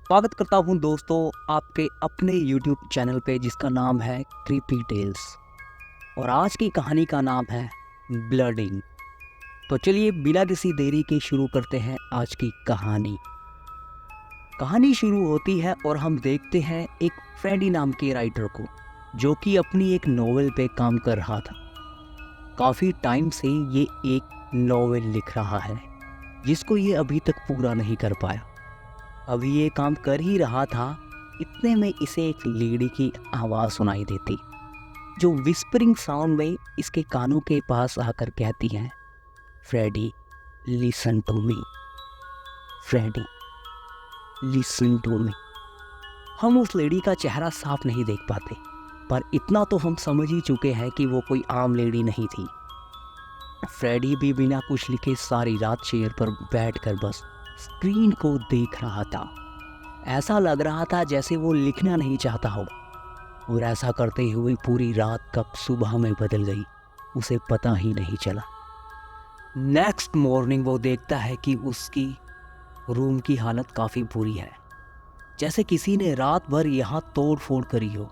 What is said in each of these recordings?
स्वागत करता हूं दोस्तों आपके अपने YouTube चैनल पे जिसका नाम है क्रीपी टेल्स। और आज की कहानी का नाम है ब्लडिंग। तो चलिए बिना किसी देरी के शुरू करते हैं आज की कहानी। कहानी शुरू होती है और हम देखते हैं एक फ्रेडी नाम के राइटर को जो कि अपनी एक नोवेल पे काम कर रहा था। काफ़ी टाइम से ये एक नोवेल लिख रहा है जिसको ये अभी तक पूरा नहीं कर पाया। अभी ये काम कर ही रहा था, इतने में इसे एक लेडी की आवाज़ सुनाई देती जो विस्परिंग साउंड में इसके कानों के पास आकर कहती है, Freddy listen to me, Freddy listen to me. हम उस लेडी का चेहरा साफ नहीं देख पाते, पर इतना तो हम समझ ही चुके हैं कि वो कोई आम लेडी नहीं थी। फ्रेडी भी बिना कुछ लिखे सारी रात चेयर पर बैठकर बस स्क्रीन को देख रहा था। ऐसा लग रहा था जैसे वो लिखना नहीं चाहता हो, और ऐसा करते हुए पूरी रात कब सुबह में बदल गई उसे पता ही नहीं चला। नेक्स्ट मॉर्निंग वो देखता है कि उसकी रूम की हालत काफ़ी बुरी है, जैसे किसी ने रात भर यहाँ तोड़ फोड़ करी हो,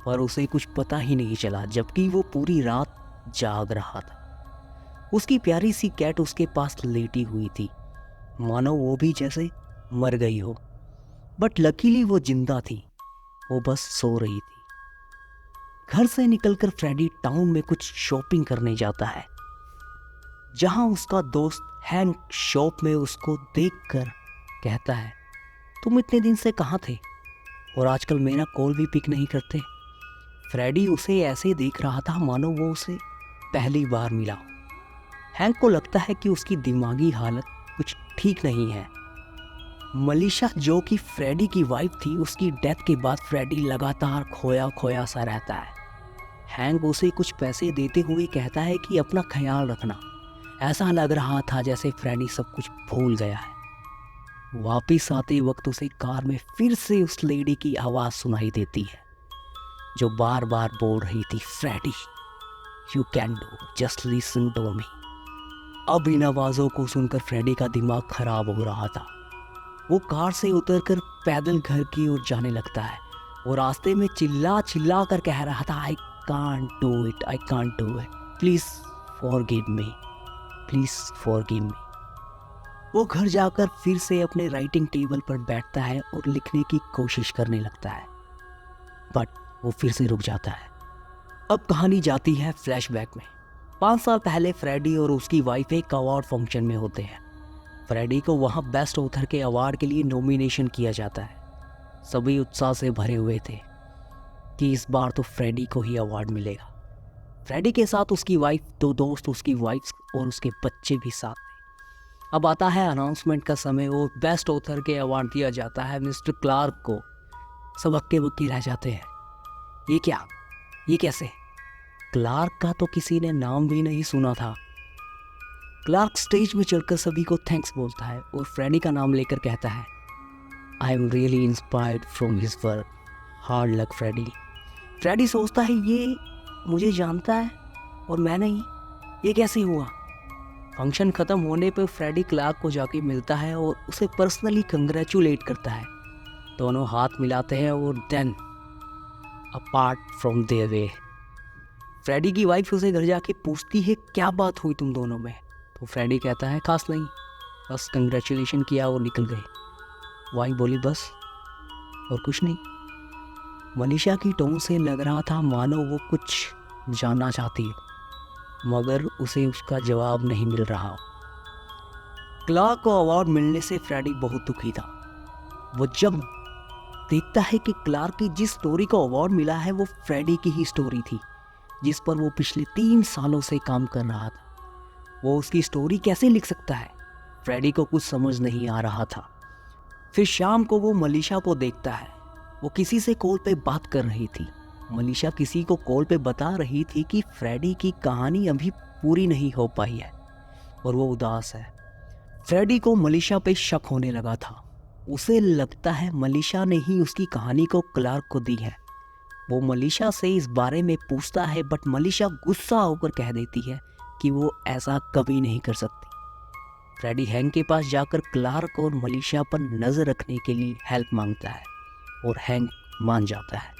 पर उसे कुछ पता ही नहीं चला जबकि वो पूरी रात जाग रहा था। उसकी प्यारी सी कैट उसके पास लेटी हुई थी, मानो वो भी जैसे मर गई हो, बट लकीली वो जिंदा थी, वो बस सो रही थी। घर से निकलकर फ्रेडी टाउन में कुछ शॉपिंग करने जाता है, जहां उसका दोस्त हैंक शॉप में उसको देखकर कहता है, तुम इतने दिन से कहाँ थे और आजकल मेरा कॉल भी पिक नहीं करते। फ्रेडी उसे ऐसे देख रहा था मानो वो उसे पहली बार मिला। हैंक को लगता है कि उसकी दिमागी हालत कुछ ठीक नहीं है। मलिशा जो कि फ्रेडी की वाइफ थी, उसकी डेथ के बाद फ्रेडी लगातार खोया खोया सा रहता है। हैंक उसे कुछ पैसे देते हुए कहता है कि अपना ख्याल रखना। ऐसा लग रहा था जैसे फ्रेडी सब कुछ भूल गया है। वापिस आते वक्त उसे कार में फिर से उस लेडी की आवाज़ सुनाई देती है जो बार बार बोल रही थी, Freddy you can do, just listen to me. अब इन आवाज़ों को सुनकर फ्रेडी का दिमाग खराब हो रहा था। वो कार से उतरकर पैदल घर की ओर जाने लगता है और रास्ते में चिल्ला चिल्ला कर कह रहा था, I can't do it, I can't do it, please forgive me, please forgive me. वो घर जाकर फिर से अपने राइटिंग टेबल पर बैठता है और लिखने की कोशिश करने लगता है, बट वो फिर से रुक जाता है। अब कहानी जाती है फ्लैशबैक में। 5 साल पहले फ्रेडी और उसकी वाइफ एक अवार्ड फंक्शन में होते हैं। फ्रेडी को वहाँ बेस्ट ऑथर के अवार्ड के लिए नॉमिनेशन किया जाता है। सभी उत्साह से भरे हुए थे कि इस बार तो फ्रेडी को ही अवार्ड मिलेगा। फ्रेडी के साथ उसकी वाइफ, 2 दोस्त, उसकी वाइफ और उसके बच्चे भी साथ थे। अब आता है अनाउंसमेंट का समय और बेस्ट ऑथर के अवार्ड दिया जाता है मिस्टर क्लार्क को। सब हक्के बक्के रह जाते हैं, ये क्या, ये कैसे? क्लार्क का तो किसी ने नाम भी नहीं सुना था। क्लार्क स्टेज में चढ़कर सभी को थैंक्स बोलता है और फ्रेडी का नाम लेकर कहता है, I am really inspired from his work, hard luck Freddy. Freddy सोचता है ये मुझे जानता है और मैं नहीं, ये कैसे हुआ? फंक्शन ख़त्म होने पर फ्रेडी क्लार्क को जाके मिलता है और उसे पर्सनली कंग्रेचुलेट करता है। दोनों हाथ मिलाते हैं और then apart from their way. Freddy की वाइफ उसे घर जाके पूछती है, क्या बात हुई तुम दोनों में? तो फ्रेडी कहता है, खास नहीं, बस कंग्रेचुलेशन किया और निकल गए। वाइफ बोली, बस और कुछ नहीं? मनीषा की टोन से लग रहा था मानो वो कुछ जानना चाहती हो, मगर उसे उसका जवाब नहीं मिल रहा। क्लार्क को अवार्ड मिलने से फ्रेडी बहुत दुखी था। वो जब देखता है कि क्लार्क की जिस स्टोरी को अवार्ड मिला है वो फ्रेडी की ही स्टोरी थी, जिस पर वो पिछले 3 सालों से काम कर रहा था। वो उसकी स्टोरी कैसे लिख सकता है? फ्रेडी को कुछ समझ नहीं आ रहा था। फिर शाम को वो मलिशा को देखता है। वो किसी से कॉल पे बात कर रही थी। मलिशा किसी को कॉल पे बता रही थी कि फ्रेडी की कहानी अभी पूरी नहीं हो पाई है और वो उदास है। फ्रेडी को मलिशा पे शक होने लगा था। उसे लगता है मलिशा ने ही उसकी कहानी को क्लार्क को दी है। वो मलिशा से इस बारे में पूछता है, बट मलिशा गुस्सा होकर कह देती है कि वो ऐसा कभी नहीं कर सकती। फ्रेडी हैंक के पास जाकर क्लार्क और मलिशा पर नज़र रखने के लिए हेल्प मांगता है और हैंक मान जाता है।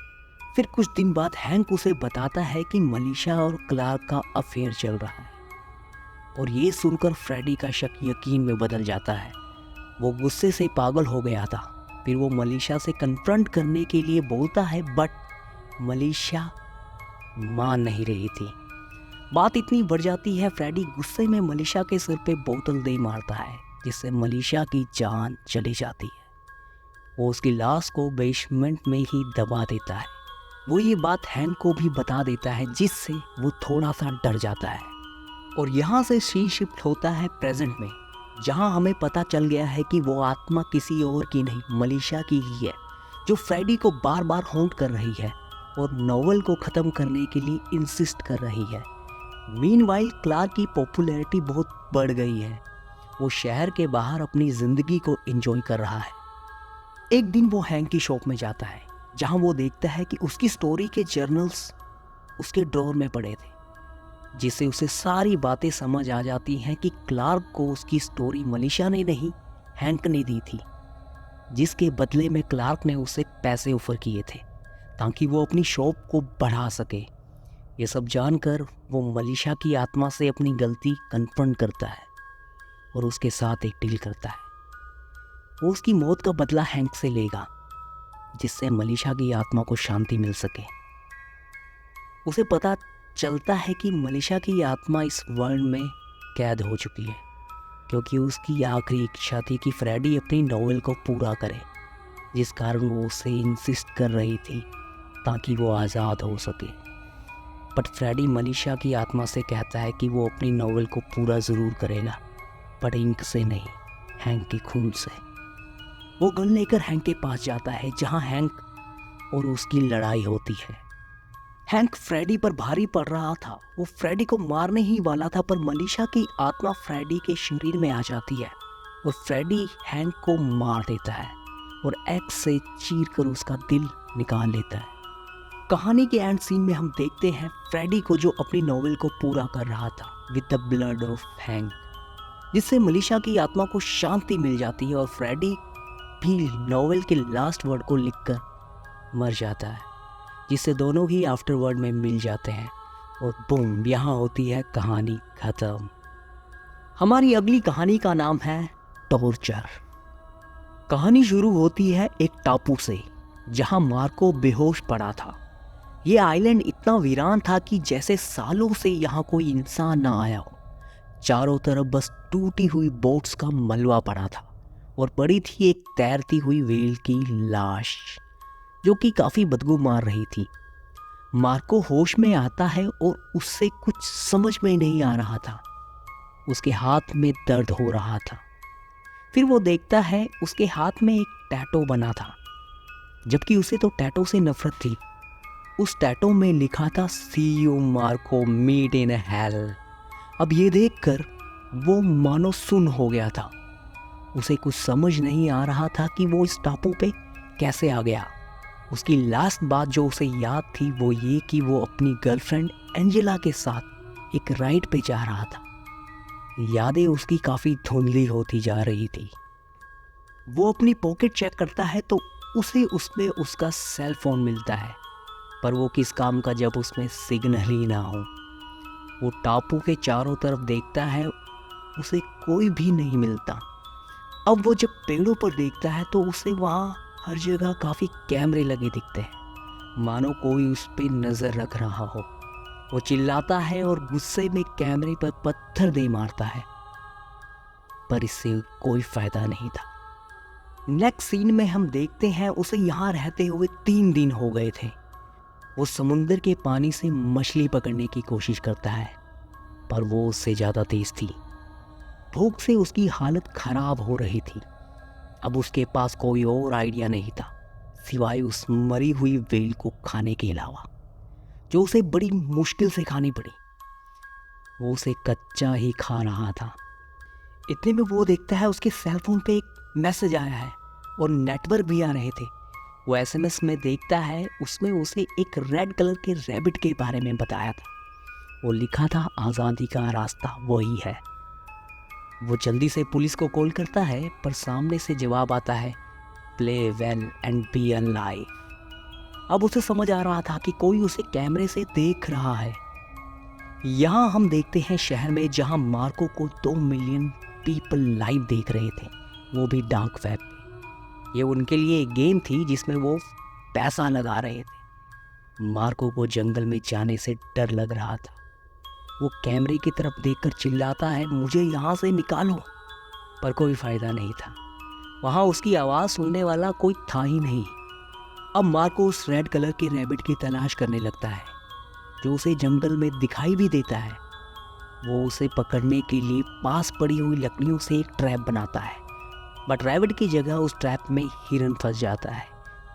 फिर कुछ दिन बाद हैंक उसे बताता है कि मलिशा और क्लार्क का अफेयर चल रहा है और ये सुनकर फ्रेडी का शक यकीन में बदल जाता है। वो गुस्से से पागल हो गया था। फिर वो मलिशा से कन्फ्रंट करने के लिए बोलता है, बट मलिशा मान नहीं रही थी। बात इतनी बढ़ जाती है, फ्रेडी गुस्से में मलिशा के सिर पे बोतल दे मारता है, जिससे मलिशा की जान चली जाती है। वो उसकी लाश को बेसमेंट में ही दबा देता है। वो ये बात हैंक को भी बता देता है, जिससे वो थोड़ा सा डर जाता है। और यहाँ से सीन शिफ्ट होता है प्रेजेंट में, जहाँ हमें पता चल गया है कि वो आत्मा किसी और की नहीं, मलिशा की ही है, जो फ्रेडी को बार बार हॉन्ट कर रही है और नॉवेल को ख़त्म करने के लिए इंसिस्ट कर रही है। मीनवाइल क्लार्क की पॉपुलैरिटी बहुत बढ़ गई है। वो शहर के बाहर अपनी ज़िंदगी को एंजॉय कर रहा है। एक दिन वो हैंक की शॉप में जाता है, जहाँ वो देखता है कि उसकी स्टोरी के जर्नल्स उसके ड्रॉर में पड़े थे, जिससे उसे सारी बातें समझ आ जाती हैं कि क्लार्क को उसकी स्टोरी मलिशा ने नहीं, हैंक ने दी थी, जिसके बदले में क्लार्क ने उसे पैसे ऑफर किए थे ताकि वो अपनी शॉप को बढ़ा सके। ये सब जानकर वो मलिशा की आत्मा से अपनी गलती कन्फ्रंट करता है और उसके साथ एक डील करता है। वो उसकी मौत का बदला हैंक से लेगा, जिससे मलिशा की आत्मा को शांति मिल सके। उसे पता चलता है कि मलिशा की आत्मा इस वर्ल्ड में कैद हो चुकी है, क्योंकि उसकी आखिरी इच्छा थी कि फ्रेडी अपनी नॉवेल को पूरा करे, जिस कारण वो उसे इंसिस्ट कर रही थी ताकि वो आज़ाद हो सके। बट फ्रेडी मलिशा की आत्मा से कहता है कि वो अपनी नॉवेल को पूरा ज़रूर करेगा, पर इंक से नहीं, हैंक के खून से। वो गन लेकर हैंक के पास जाता है, जहाँ हैंक और उसकी लड़ाई होती है। हैंक फ्रेडी पर भारी पड़ रहा था। वो फ्रेडी को मारने ही वाला था, पर मलिशा की आत्मा फ्रेडी के शरीर में आ जाती है और फ्रेडी हैंक को मार देता है और एक्स से चीर कर उसका दिल निकाल लेता है। कहानी के एंड सीन में हम देखते हैं फ्रेडी को, जो अपनी नॉवेल को पूरा कर रहा था with the blood of hang, जिससे मलिशा की आत्मा को शांति मिल जाती है और फ्रेडी भी नॉवेल के लास्ट वर्ड को लिखकर मर जाता है, जिससे दोनों ही आफ्टरवर्ड में मिल जाते हैं और बूम, यहाँ होती है कहानी खत्म। हमारी अगली कहानी का नाम है टॉर्चर। कहानी शुरू होती है एक टापू से, जहाँ मार्को बेहोश पड़ा था। ये आइलैंड इतना वीरान था कि जैसे सालों से यहाँ कोई इंसान ना आया हो। चारों तरफ बस टूटी हुई बोट्स का मलबा पड़ा था और पड़ी थी एक तैरती हुई व्हेल की लाश, जो कि काफ़ी बदबू मार रही थी। मार्को होश में आता है और उससे कुछ समझ में नहीं आ रहा था। उसके हाथ में दर्द हो रहा था। फिर वो देखता है उसके हाथ में एक टैटू बना था, जबकि उसे तो टैटू से नफरत थी। उस टैटू में लिखा था see you Marco meet in hell. अब ये देखकर वो मानो सुन हो गया था। उसे कुछ समझ नहीं आ रहा था कि वो इस टापू पे कैसे आ गया। उसकी लास्ट बात जो उसे याद थी वो ये कि वो अपनी गर्लफ्रेंड एंजेला के साथ एक राइड पे जा रहा था। यादें उसकी काफ़ी धुंधली होती जा रही थी। वो अपनी पॉकेट चेक करता है तो उसे उसमें उसका सेल फोन मिलता है, पर वो किस काम का जब उसमें सिग्नल ही ना हो। वो टापू के चारों तरफ देखता है, उसे कोई भी नहीं मिलता। अब वो जब पेड़ों पर देखता है तो उसे वहाँ हर जगह काफ़ी कैमरे लगे दिखते हैं, मानो कोई उस पर नज़र रख रहा हो। वो चिल्लाता है और गुस्से में कैमरे पर पत्थर दे मारता है, पर इससे कोई फ़ायदा नहीं था। नेक्स्ट सीन में हम देखते हैं उसे यहाँ रहते हुए 3 दिन हो गए थे। वो समुंदर के पानी से मछली पकड़ने की कोशिश करता है, पर वो उससे ज़्यादा तेज़ थी। भूख से उसकी हालत ख़राब हो रही थी। अब उसके पास कोई और आइडिया नहीं था सिवाय उस मरी हुई व्हेल को खाने के अलावा, जो उसे बड़ी मुश्किल से खानी पड़ी। वो उसे कच्चा ही खा रहा था। इतने में वो देखता है उसके सेल फोन पे एक मैसेज आया है और नेटवर्क भी आ रहे थे। वो एसएमएस में देखता है, उसमें उसे एक रेड कलर के रैबिट के बारे में बताया था। वो लिखा था आज़ादी का रास्ता वही है। वो जल्दी से पुलिस को कॉल करता है, पर सामने से जवाब आता है, play well and be alive. अब उसे समझ आ रहा था कि कोई उसे कैमरे से देख रहा है। यहाँ हम देखते हैं शहर में जहाँ मार्को को 2 मिलियन पीपल लाइव देख रहे थे, वो भी डार्क वेब पे। ये उनके लिए एक गेम थी जिसमें वो पैसा लगा रहे थे। मार्को को जंगल में जाने से डर लग रहा था। वो कैमरे की तरफ देखकर चिल्लाता है, मुझे यहाँ से निकालो, पर कोई फ़ायदा नहीं था। वहाँ उसकी आवाज़ सुनने वाला कोई था ही नहीं। अब मार्को उस रेड कलर के रैबिट की तलाश करने लगता है, जो उसे जंगल में दिखाई भी देता है। वो उसे पकड़ने के लिए पास पड़ी हुई लकड़ियों से एक ट्रैप बनाता है, बट रैबिट की जगह उस ट्रैप में हिरन फंस जाता है,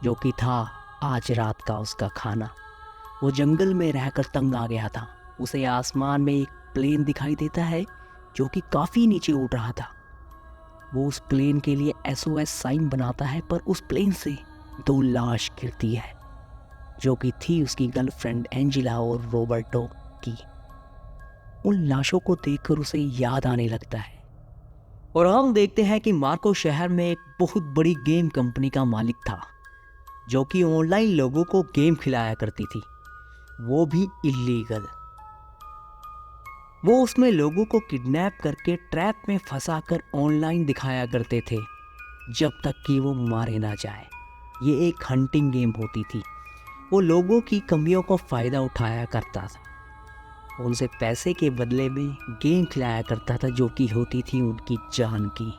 जो कि था आज रात का उसका खाना। वो जंगल में रहकर तंग आ गया था। उसे आसमान में एक प्लेन दिखाई देता है जो कि काफ़ी नीचे उड़ रहा था। वो उस प्लेन के लिए SOS साइन बनाता है, पर उस प्लेन से 2 लाश गिरती है, जो कि थी उसकी गर्लफ्रेंड एंजेला और रॉबर्टो की। उन लाशों को देखकर उसे याद आने लगता है, और हम देखते हैं कि मार्को शहर में एक बहुत बड़ी गेम कंपनी का मालिक था, जो कि ऑनलाइन लोगों को गेम खिलाया करती थी, वो भी इल्लीगल। वो उसमें लोगों को किडनैप करके ट्रैप में फंसाकर ऑनलाइन दिखाया करते थे, जब तक कि वो मारे ना जाए। ये एक हंटिंग गेम होती थी। वो लोगों की कमियों का फ़ायदा उठाया करता था। उनसे पैसे के बदले में गेम खिलाया करता था, जो कि होती थी उनकी जान की।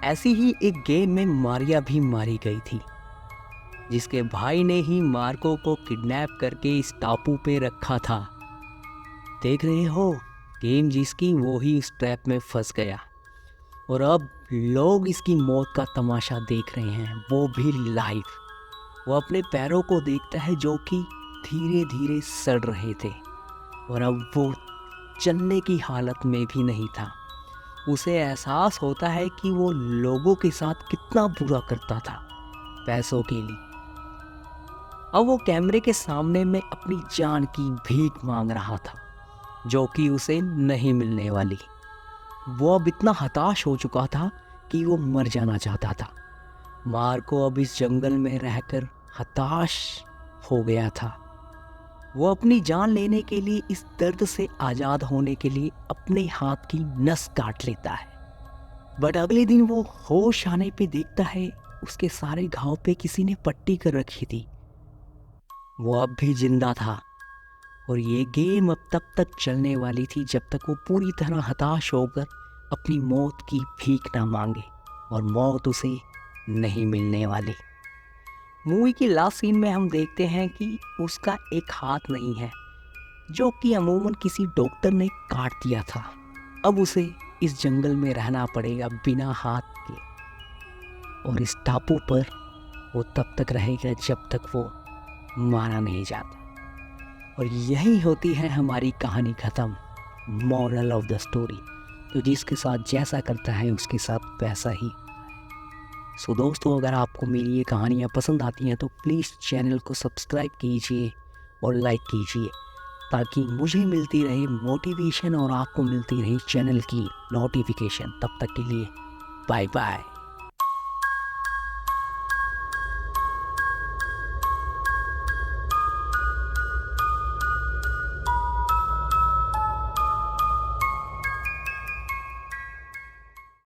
ऐसी ही एक गेम में मारिया भी मारी गई थी, जिसके भाई ने ही मार्को को किडनैप करके इस टापू पे रखा था। देख रहे हो, गेम जिसकी वो ही उस ट्रैप में फंस गया, और अब लोग इसकी मौत का तमाशा देख रहे हैं, वो भी लाइव। वो अपने पैरों को देखता है जो कि धीरे धीरे सड़ रहे थे, और अब वो चलने की हालत में भी नहीं था। उसे एहसास होता है कि वो लोगों के साथ कितना बुरा करता था पैसों के लिए। अब वो कैमरे के सामने में अपनी जान की भीख मांग रहा था, जो कि उसे नहीं मिलने वाली। वो अब इतना हताश हो चुका था कि वो मर जाना चाहता था। मार्को अब इस जंगल में रहकर हताश हो गया था। वो अपनी जान लेने के लिए, इस दर्द से आज़ाद होने के लिए अपने हाथ की नस काट लेता है। बट अगले दिन वो होश आने पे देखता है उसके सारे घाव पे किसी ने पट्टी कर रखी थी। वो अब भी जिंदा था, और ये गेम अब तब तक चलने वाली थी जब तक वो पूरी तरह हताश होकर अपनी मौत की भीख ना मांगे, और मौत उसे नहीं मिलने वाली। मूवी की लास्ट सीन में हम देखते हैं कि उसका एक हाथ नहीं है, जो कि अमूमन किसी डॉक्टर ने काट दिया था। अब उसे इस जंगल में रहना पड़ेगा बिना हाथ के, और इस टापू पर वो तब तक रहेगा जब तक वो मारा नहीं जाता। और यही होती है हमारी कहानी ख़त्म। मॉरल ऑफ द स्टोरी, तो जिसके साथ जैसा करता है उसके साथ वैसा ही। सो दोस्तों, अगर आपको मेरी ये कहानियाँ पसंद आती हैं तो प्लीज़ चैनल को सब्सक्राइब कीजिए और लाइक कीजिए, ताकि मुझे मिलती रहे मोटिवेशन और आपको मिलती रही चैनल की नोटिफिकेशन। तब तक के लिए बाय बाय।